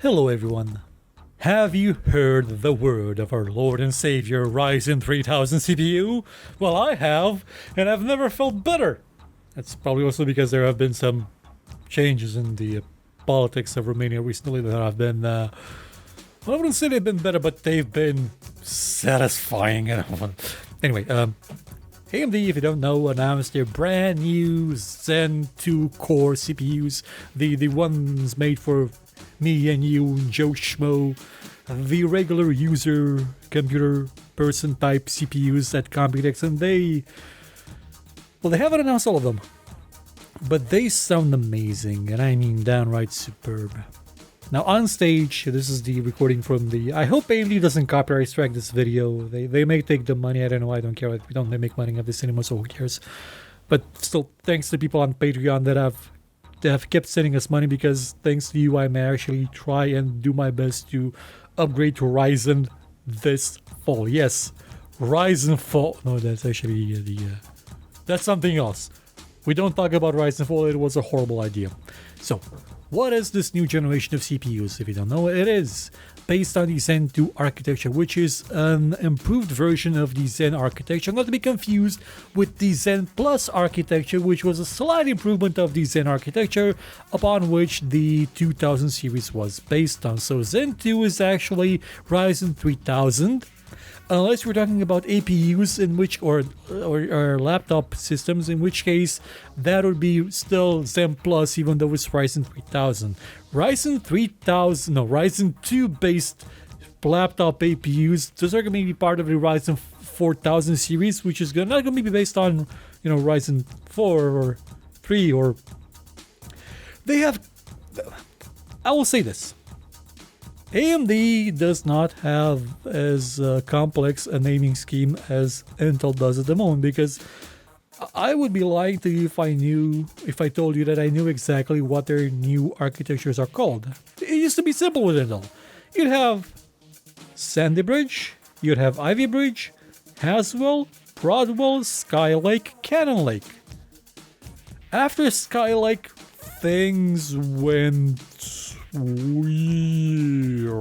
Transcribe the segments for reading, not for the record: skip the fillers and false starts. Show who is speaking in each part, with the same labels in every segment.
Speaker 1: Hello everyone. Have you heard the word of our Lord and Savior Ryzen 3000 CPU? Well, I have, and I've never felt better. That's probably also because there have been some changes in the politics of Romania recently that have been, well, I wouldn't say they've been better, but they've been satisfying. Anyway, AMD, if you don't know, announced their brand new Zen 2 core CPUs, the ones made for me and you, Joe Schmo, the regular user, computer person type CPUs at Computex, and they haven't announced all of them, but they sound amazing, and I mean downright superb. Now on stage, this is the recording from the, I hope AMD doesn't copyright strike this video. They may take the money, I don't know, I don't care, we don't make money of this anymore, so who cares. But still, thanks to people on Patreon that have kept sending us money, because thanks to you I may actually try and do my best to upgrade to Ryzen this fall. Yes, Ryzen fall. No, that's actually that's something else. We don't talk about Ryzen fall, it was a horrible idea. So, what is this new generation of CPUs? If you don't know, it is based on the Zen 2 architecture, which is an improved version of the Zen architecture, not to be confused with the Zen Plus architecture, which was a slight improvement of the Zen architecture upon which the 2000 series was based on. So Zen 2 is actually Ryzen 3000, unless we're talking about APUs, in which or laptop systems, in which case that would be still Zen Plus, even though it's Ryzen 3000. Ryzen 2 based laptop APUs, those are going to be part of the Ryzen 4000 series, which is not going to be based on, Ryzen 4 or 3 or... They have... I will say this. AMD does not have as complex a naming scheme as Intel does at the moment, because I would be lying to you if I told you that I knew exactly what their new architectures are called. It used to be simple with Intel. You'd have Sandy Bridge, you'd have Ivy Bridge, Haswell, Broadwell, Skylake, Cannon Lake. After Skylake, things went weird.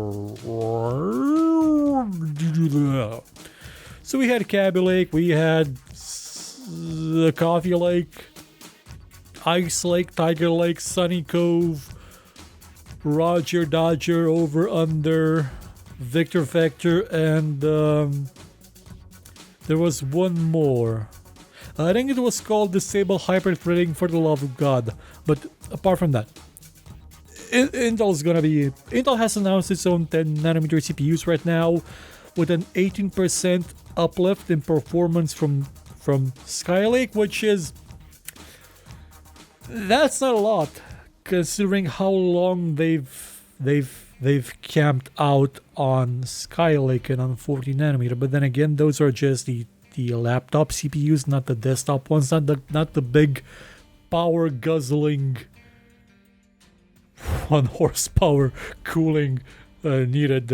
Speaker 1: So we had Cabby Lake, we had the Coffee Lake, Ice Lake, Tiger Lake, Sunny Cove, Roger Dodger, Over Under, Victor Vector, and there was one more. I think it was called Sociable Hyper-Threading, for the love of God. But apart from that, Intel has announced its own 10nm CPUs right now, with an 18% uplift in performance from Skylake, which is, that's not a lot considering how long they've camped out on Skylake and on 14nm. But then again, those are just the laptop CPUs, not the desktop ones, not the big power guzzling 1 horsepower cooling needed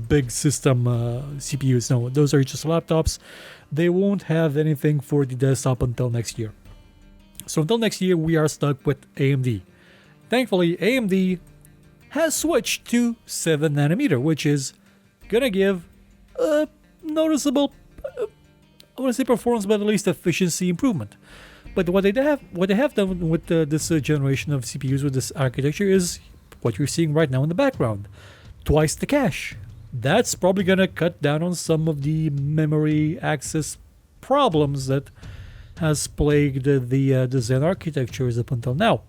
Speaker 1: big system CPUs. No, those are just laptops. They won't have anything for the desktop until next year. So until next year, we are stuck with AMD. Thankfully, AMD has switched to 7nm, which is gonna give a noticeable, I want to say performance, but at least efficiency improvement. But what they have done with this generation of CPUs with this architecture is what you're seeing right now in the background. Twice the cache. That's probably going to cut down on some of the memory access problems that has plagued the Zen architectures up until now.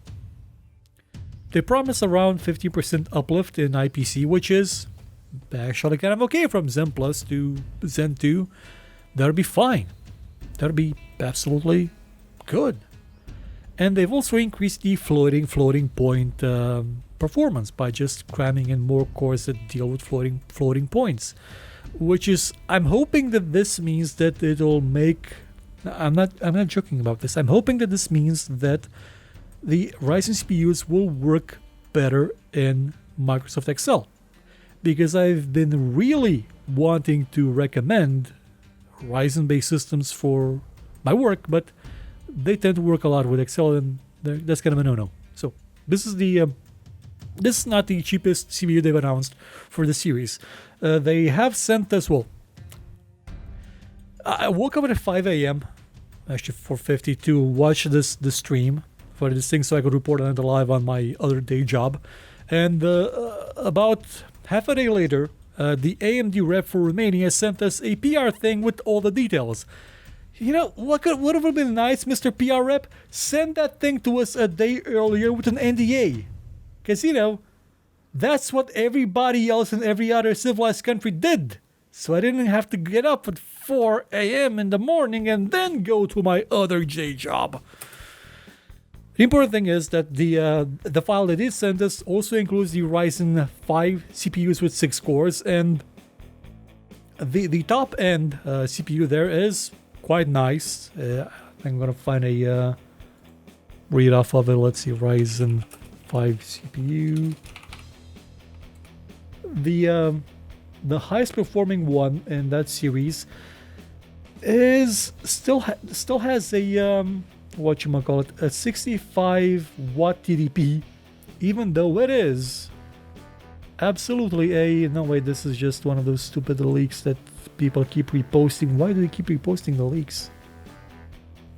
Speaker 1: They promise around 50% uplift in IPC, which is actually kind of okay from Zen Plus to Zen 2. That'll be fine. That'll be absolutely good. And they've also increased the floating point performance by just cramming in more cores that deal with floating points, which is, I'm hoping that this means that it'll make, I'm not joking about this, I'm hoping that this means that the Ryzen CPUs will work better in Microsoft Excel, because I've been really wanting to recommend Ryzen based systems for my work, but they tend to work a lot with Excel, and that's kind of a no-no. So this is the this is not the cheapest CPU they've announced for the series. They have sent us, well, I woke up at 5 a.m. actually 4:50 to watch the stream for this thing so I could report on it live on my other day job. And about half a day later, the AMD rep for Romania sent us a PR thing with all the details. You know, what would have been nice, Mr. PR rep? Send that thing to us a day earlier with an NDA. Because, you know, that's what everybody else in every other civilized country did. So I didn't have to get up at 4 a.m. in the morning and then go to my other day job. The important thing is that the file they did send us also includes the Ryzen 5 CPUs with 6 cores, and the top end CPU there is quite nice. I'm gonna find a read off of it. Let's see, Ryzen 5 CPU. The highest performing one in that series is still has a whatchamacallit, a 65 watt TDP, even though it is absolutely a, no wait, this is just one of those stupid leaks that people keep reposting. Why do they keep reposting the leaks?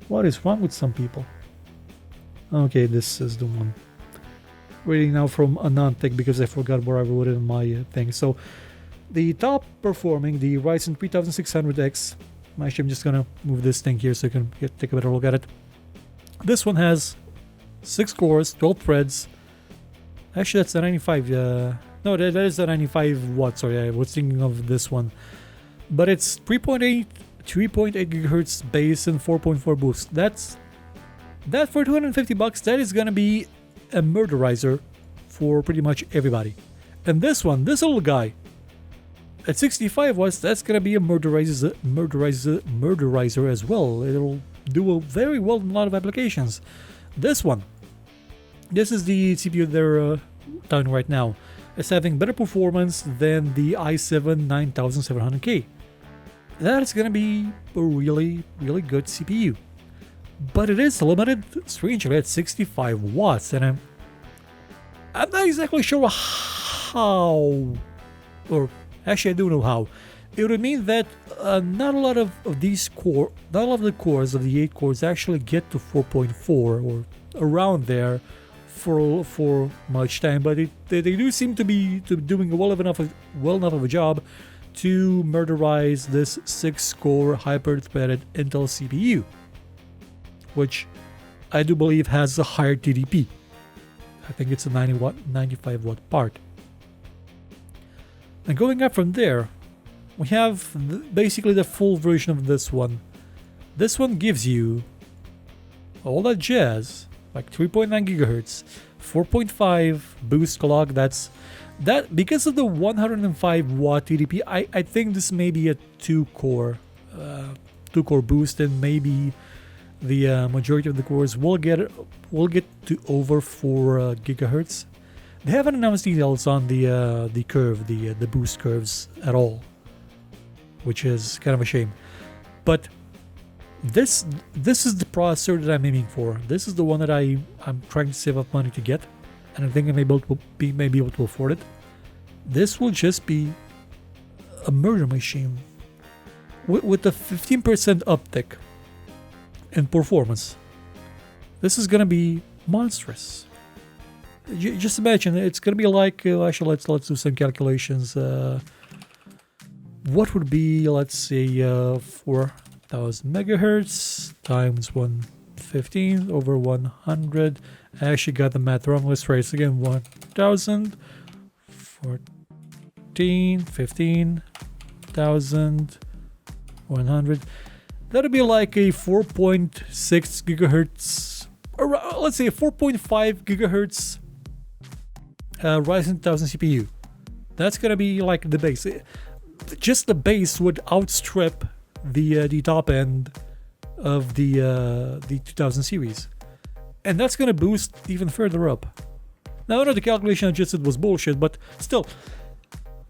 Speaker 1: What is wrong with some people? Okay, this is the one. Reading now from Anantic because I forgot where I wrote it in my thing. So the top performing, the Ryzen 3600X, actually I'm just gonna move this thing here so you can take a better look at it. This one has 6 cores, 12 threads. Actually, that's a 95. No, that is a 95 watt. Sorry, I was thinking of this one. But it's 3.8 gigahertz base and 4.4 boost. That for $250. That is gonna be a murderizer for pretty much everybody. And this one, this little guy, at 65 watts, that's gonna be a murderizer as well. It'll do very well in a lot of applications. This is the CPU they're telling right now. It's having better performance than the i7 9700K. That is gonna be a really, really good CPU. But it is limited, strangely, at 65 watts, and I'm not exactly sure how, or actually I do know how. It would mean that not a lot of the cores of the 8 cores actually get to 4.4 or around there for much time, but they do seem to be doing well enough of a job to murderize this 6-core hyper-threaded Intel CPU, which I do believe has a higher TDP. I think it's a 95 watt part. And going up from there, we have basically the full version of this one. This one gives you all that jazz, like 3.9 gigahertz, 4.5 boost clock. That's because of the 105 watt TDP. I think this may be a 2-core boost, and maybe the majority of the cores will get to over 4 gigahertz. They haven't announced details on the curve, the boost curves at all, which is kind of a shame. But this is the processor that I'm aiming for. This is the one that I'm trying to save up money to get, and I think I may be able to afford it. This will just be a murder machine with a 15% uptick in performance. This is gonna be monstrous. Just imagine, it's gonna be like actually let's do some calculations. What would be, let's say, 4,000 megahertz times 115 over 100. I actually got the math wrong. Let's try this again. 1,000, 14, 15,000, 100. That'd be like a 4.6 gigahertz, or let's say a 4.5 gigahertz Ryzen 1000 CPU. That's gonna be like the base. Just the base would outstrip the top end of the 2000 series, and that's gonna boost even further up. Now I know the calculation I just did was bullshit, but still,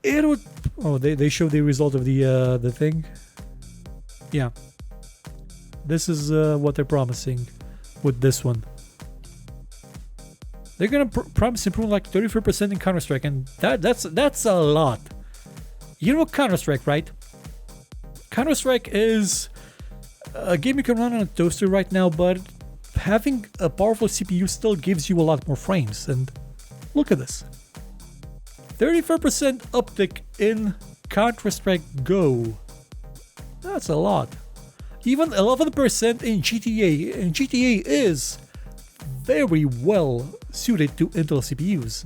Speaker 1: it would. Oh, they showed the result of the thing. Yeah, this is what they're promising with this one. They're gonna promise improvement like 34% in Counter-Strike, and that's a lot. You know Counter-Strike, right? Counter-Strike is a game you can run on a toaster right now, but having a powerful CPU still gives you a lot more frames. And look at this. 34% uptick in Counter-Strike Go. That's a lot. Even 11% in GTA, and GTA is very well suited to Intel CPUs.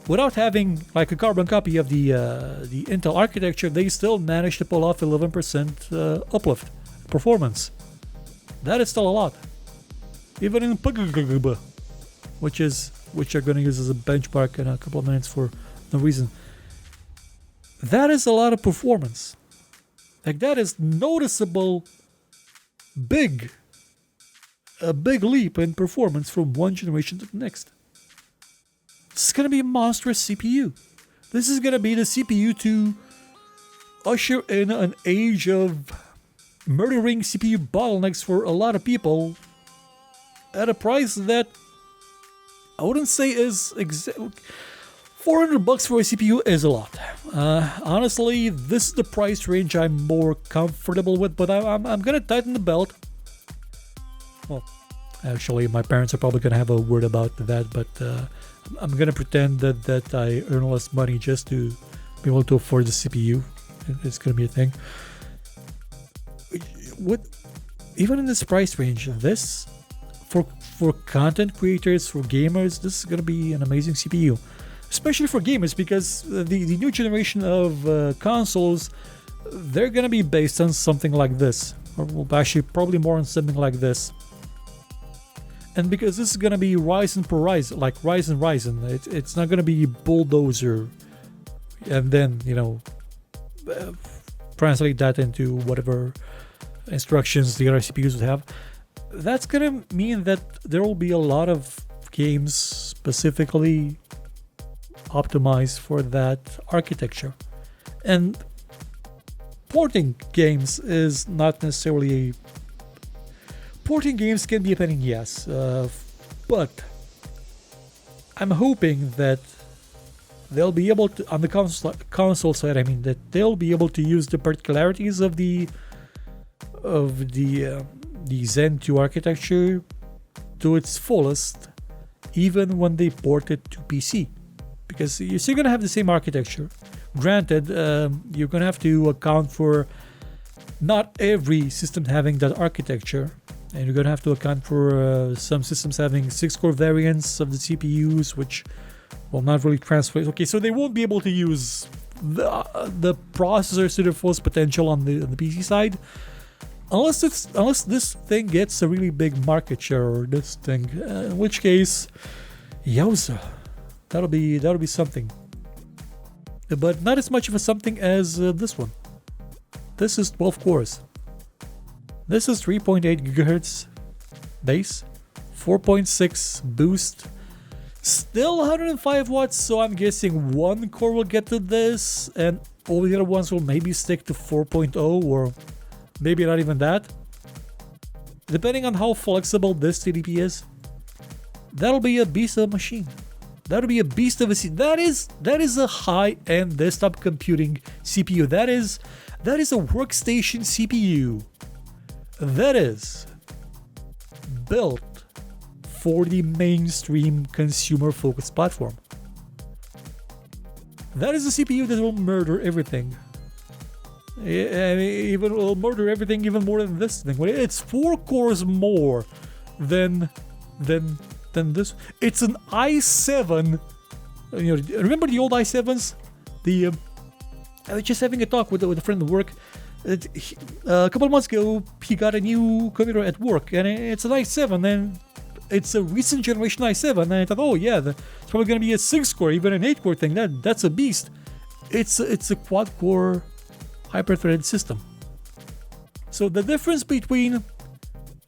Speaker 1: Without having like a carbon copy of the Intel architecture, they still managed to pull off 11% uplift performance. That is still a lot. Even in PUBG, which I'm going to use as a benchmark in a couple of minutes for no reason. That is a lot of performance. Like that is noticeable, a big leap in performance from one generation to the next. This is going to be a monstrous CPU. This is going to be the CPU to usher in an age of murdering CPU bottlenecks for a lot of people at a price that I wouldn't say is $400 for a CPU is a lot. Honestly, this is the price range I'm more comfortable with, but I'm gonna tighten the belt. Well, actually, my parents are probably gonna have a word about that, but I'm gonna pretend that I earn less money just to be able to afford the CPU. It's gonna be a thing. Even in this price range, this for content creators, for gamers, this is gonna be an amazing CPU, especially for gamers, because the new generation of consoles, they're gonna be based on something like this, or well, actually probably more on something like this. And because this is gonna be Ryzen per Ryzen, like Ryzen, it's not gonna be bulldozer, and then translate that into whatever instructions the other CPUs would have. That's gonna mean that there will be a lot of games specifically optimized for that architecture. And porting games is not necessarily porting games can be a pain in the ass, but I'm hoping that they'll be able to, on the console side, I mean, that they'll be able to use the particularities of the Zen 2 architecture to its fullest, even when they port it to PC, because you're still gonna have the same architecture. Granted, you're gonna have to account for not every system having that architecture, and you're gonna have to account for some systems having 6-core variants of the CPUs, which will not really translate. Okay, so they won't be able to use the processors to their fullest potential on the PC side, unless this thing gets a really big market share, or this thing, in which case, yowza, that'll be something. But not as much of a something as this one. This is 12 cores. This is 3.8 gigahertz base, 4.6 boost, still 105 watts, so I'm guessing one core will get to this, and all the other ones will maybe stick to 4.0, or maybe not even that. Depending on how flexible this TDP is, that'll be a beast of a machine. That'll be a beast of a that is a high-end desktop computing CPU. That is a workstation CPU. That is built for the mainstream consumer-focused platform. That is a CPU that will murder everything. And even will murder everything even more than this thing. It's 4 cores more than this. It's an i7. Remember the old i7s? I was just having a talk with a friend at work. A couple of months ago, he got a new computer at work, and it's an i7, and it's a recent generation i7. And I thought, oh yeah, it's probably going to be a 6-core, even an 8-core thing. That's a beast. It's a quad-core hyper-threaded system. So the difference between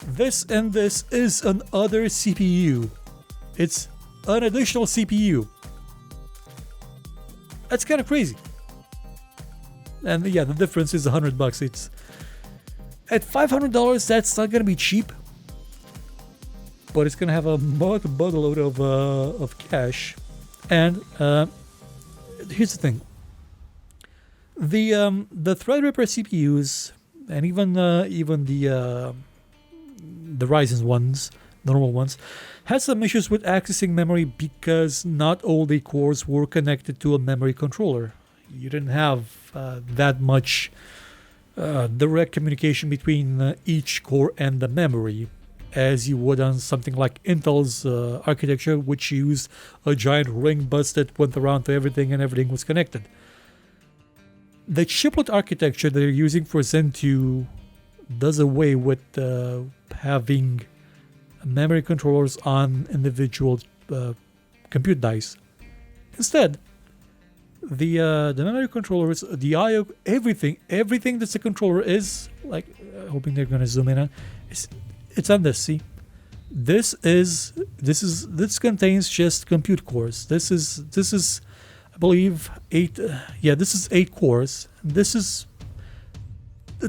Speaker 1: this and this is another CPU. It's an additional CPU. That's kind of crazy. And yeah, the difference is $100. It's at $500. That's not gonna be cheap. but it's gonna have a boatload of cache. And here's the thing: the Threadripper CPUs and even the Ryzen ones, the normal ones, had some issues with accessing memory because not all the cores were connected to a memory controller. You didn't have that much direct communication between each core and the memory, as you would on something like Intel's architecture, which used a giant ring bus that went around to everything and everything was connected. The chiplet architecture that they're using for Zen 2 does away with having memory controllers on individual compute dice. Instead, the memory controllers, the I/O, everything that's a controller is like. Hoping they're gonna zoom in on. It's on this. See, this contains just compute cores. This is, I believe, 8. Yeah, this is 8 cores. This is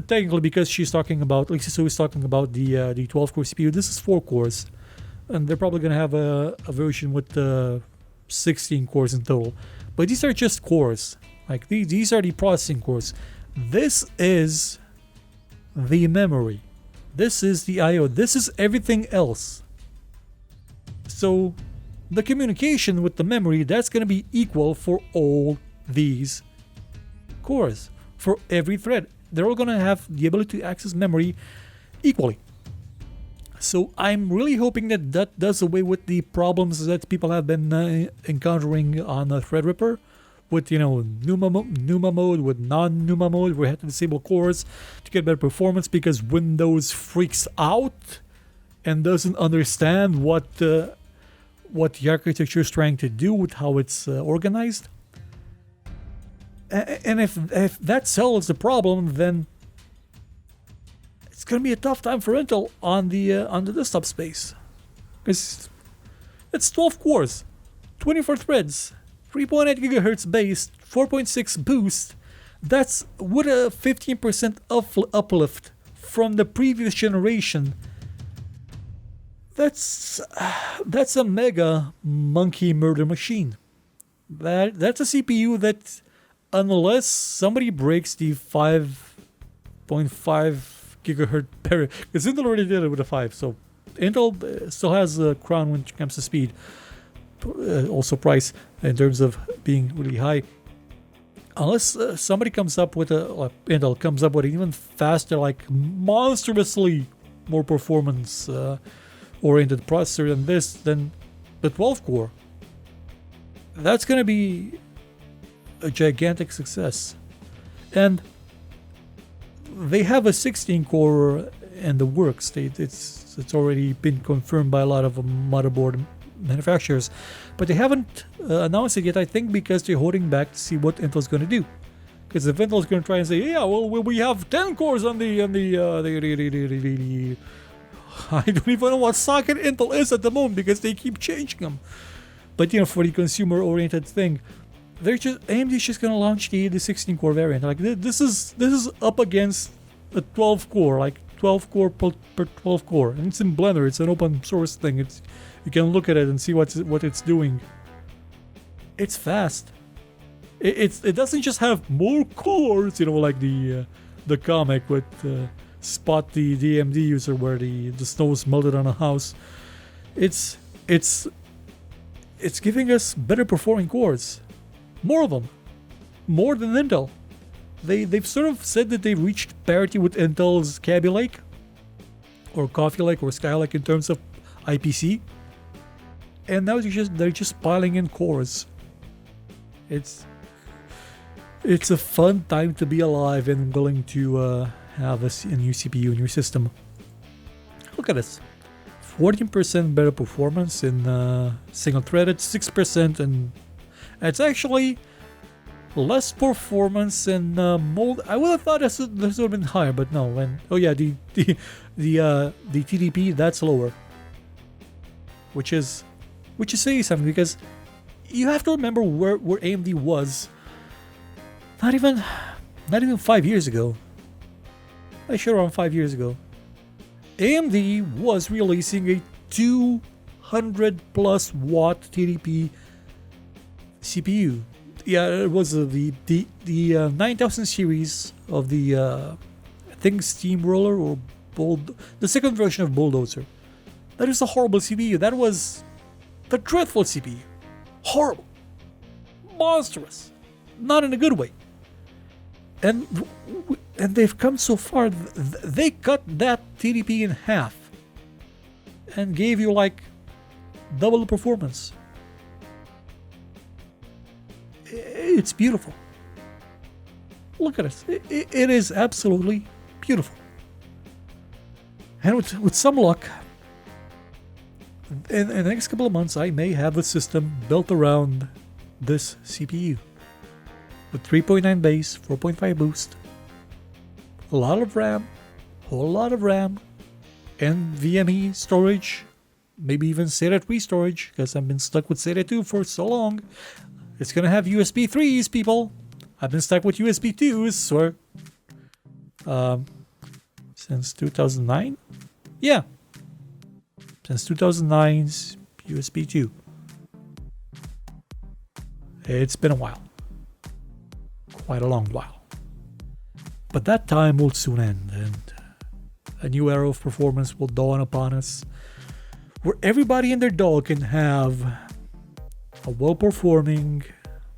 Speaker 1: technically because she's talking about, like Sisu is talking about the 12 core CPU. This is 4 cores, and they're probably gonna have a version with 16 cores in total. But these are just cores. Like these are the processing cores. This is the memory. This is the I/O. This is everything else. So the communication with the memory, that's going to be equal for all these cores. For every thread, they're all going to have the ability to access memory equally. So I'm really hoping that that does away with the problems that people have been encountering on Threadripper with, NUMA mode, with non-NUMA mode, where you have to disable cores to get better performance because Windows freaks out and doesn't understand what the architecture is trying to do with how it's organized. And if that solves the problem, then it's going to be a tough time for Intel on the desktop space. Because it's 12 cores, 24 threads, 3.8 gigahertz base, 4.6 boost. That's with a 15% uplift from the previous generation. That's a mega monkey murder machine. That's a CPU that, unless somebody breaks the 5.5 gigahertz barrier, because Intel already did it with a 5, so Intel still has a crown when it comes to speed. Also price in terms of being really high. Unless somebody comes up with Intel comes up with an even faster, like monstrously more performance oriented processor than this, than the 12 core. That's going to be a gigantic success. And they have a 16 core in the works. It's already been confirmed by a lot of motherboard manufacturers, but they haven't announced it yet, I think because they're holding back to see what Intel's going to do. Because if Intel's going to try and say, yeah, well, we have 10 cores on the I don't even know what socket Intel is at the moment because they keep changing them. But for the consumer-oriented thing, AMD's just going to launch the 16 core variant. Like this is up against a 12 core, like 12 core per 12 core, and it's in Blender. It's an open source thing. You can look at it and see what it's doing. It's fast. It doesn't just have more cores, like the comic with Spot the AMD user where the snow's melted on a house. It's giving us better performing cores, more of them, more than Intel. They've sort of said that they've reached parity with Intel's Kaby Lake, or Coffee Lake, or Skylake in terms of IPC. And now they're just piling in cores. It's a fun time to be alive and willing to have a new CPU in your system. Look at this. 14% better performance in single-threaded, 6%, and it's actually less performance in mold. I would have thought this would have been higher, but no. The TDP, that's lower, which is saying something, because you have to remember where AMD was not even 5 years ago. Around 5 years ago, AMD was releasing a 200 plus watt TDP CPU. Yeah, it was the 9000 series of the I think Steamroller or the second version of Bulldozer. That is a horrible CPU. That was the dreadful CPU. Horrible. Monstrous. Not in a good way. And they've come so far. They cut that TDP in half and gave you like double the performance. It's beautiful. Look at it. It is absolutely beautiful. And with some luck, in the next couple of months, I may have a system built around this CPU. With 3.9 base, 4.5 boost, a lot of RAM, whole lot of RAM, and NVMe storage, maybe even SATA 3 storage, because I've been stuck with SATA 2 for so long. It's gonna have USB 3s, people. I've been stuck with USB 2s, swear. Since 2009? Yeah. Since 2009's USB 2. It's been a while. Quite a long while. But that time will soon end, and a new era of performance will dawn upon us, where everybody and their dog can have a well-performing,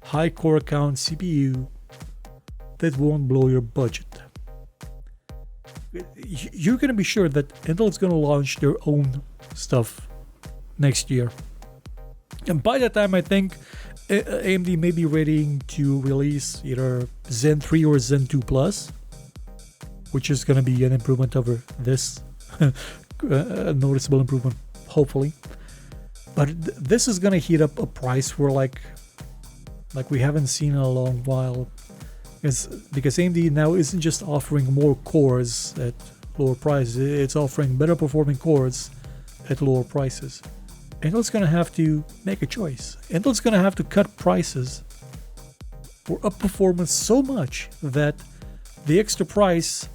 Speaker 1: high core count CPU that won't blow your budget. You're going to be sure that Intel's going to launch their own stuff next year. And by that time, I think AMD may be ready to release either Zen 3 or Zen 2 Plus, which is going to be an improvement over this, a noticeable improvement, hopefully. But this is going to heat up a price where like we haven't seen in a long while. Because AMD now isn't just offering more cores at lower prices, it's offering better performing cores at lower prices. Intel's going to have to make a choice. Intel's going to have to cut prices or up performance so much that the extra price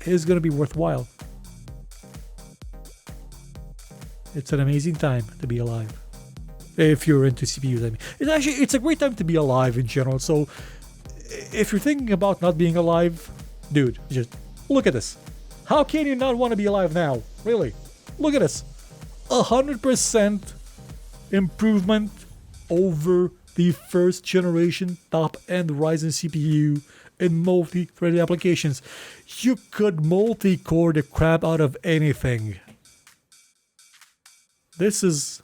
Speaker 1: is going to be worthwhile. It's an amazing time to be alive. If you're into CPUs, I mean. It's a great time to be alive in general. So if you're thinking about not being alive, dude, just look at this. How can you not want to be alive now? Really? Look at this. 100% improvement over the first generation top-end Ryzen CPU in multi-threaded applications. You could multi-core the crap out of anything. This is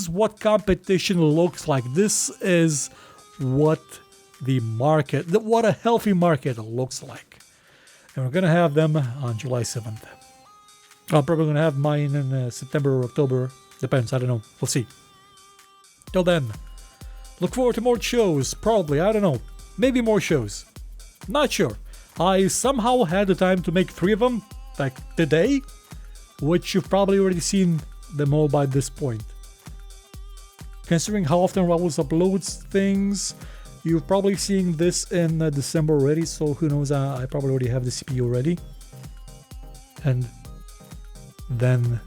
Speaker 1: what competition looks like. This is what the market, what a healthy market looks like. And we're gonna have them on July 7th. I'm probably gonna have mine in September or October. Depends, I don't know. We'll see. Till then, look forward to more shows. Probably, I don't know. Maybe more shows. Not sure. I somehow had the time to make 3 of them, like today, which you've probably already seen them all by this point. Considering how often Raul uploads things, you're probably seeing this in December already, so who knows, I probably already have the CPU ready. And then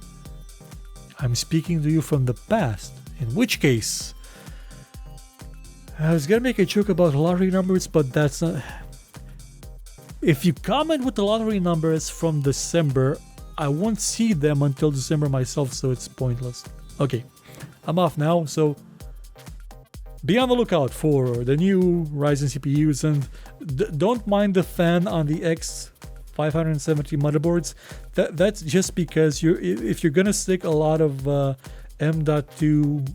Speaker 1: I'm speaking to you from the past, in which case I was gonna make a joke about lottery numbers, but that's not. If you comment with the lottery numbers from December, I won't see them until December myself, so it's pointless. Okay, I'm off now, so be on the lookout for the new Ryzen CPUs, and don't mind the fan on the X570 motherboards. That's just because if you're gonna stick a lot of M.2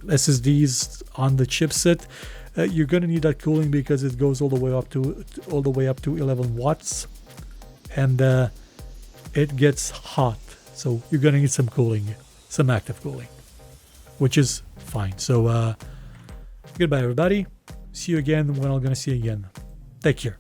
Speaker 1: SSDs on the chipset, you're gonna need that cooling because it goes all the way up to 11 watts, and it gets hot. So you're gonna need some cooling, some active cooling, which is fine. So goodbye, everybody. See you again when I'm gonna see you again. Take care.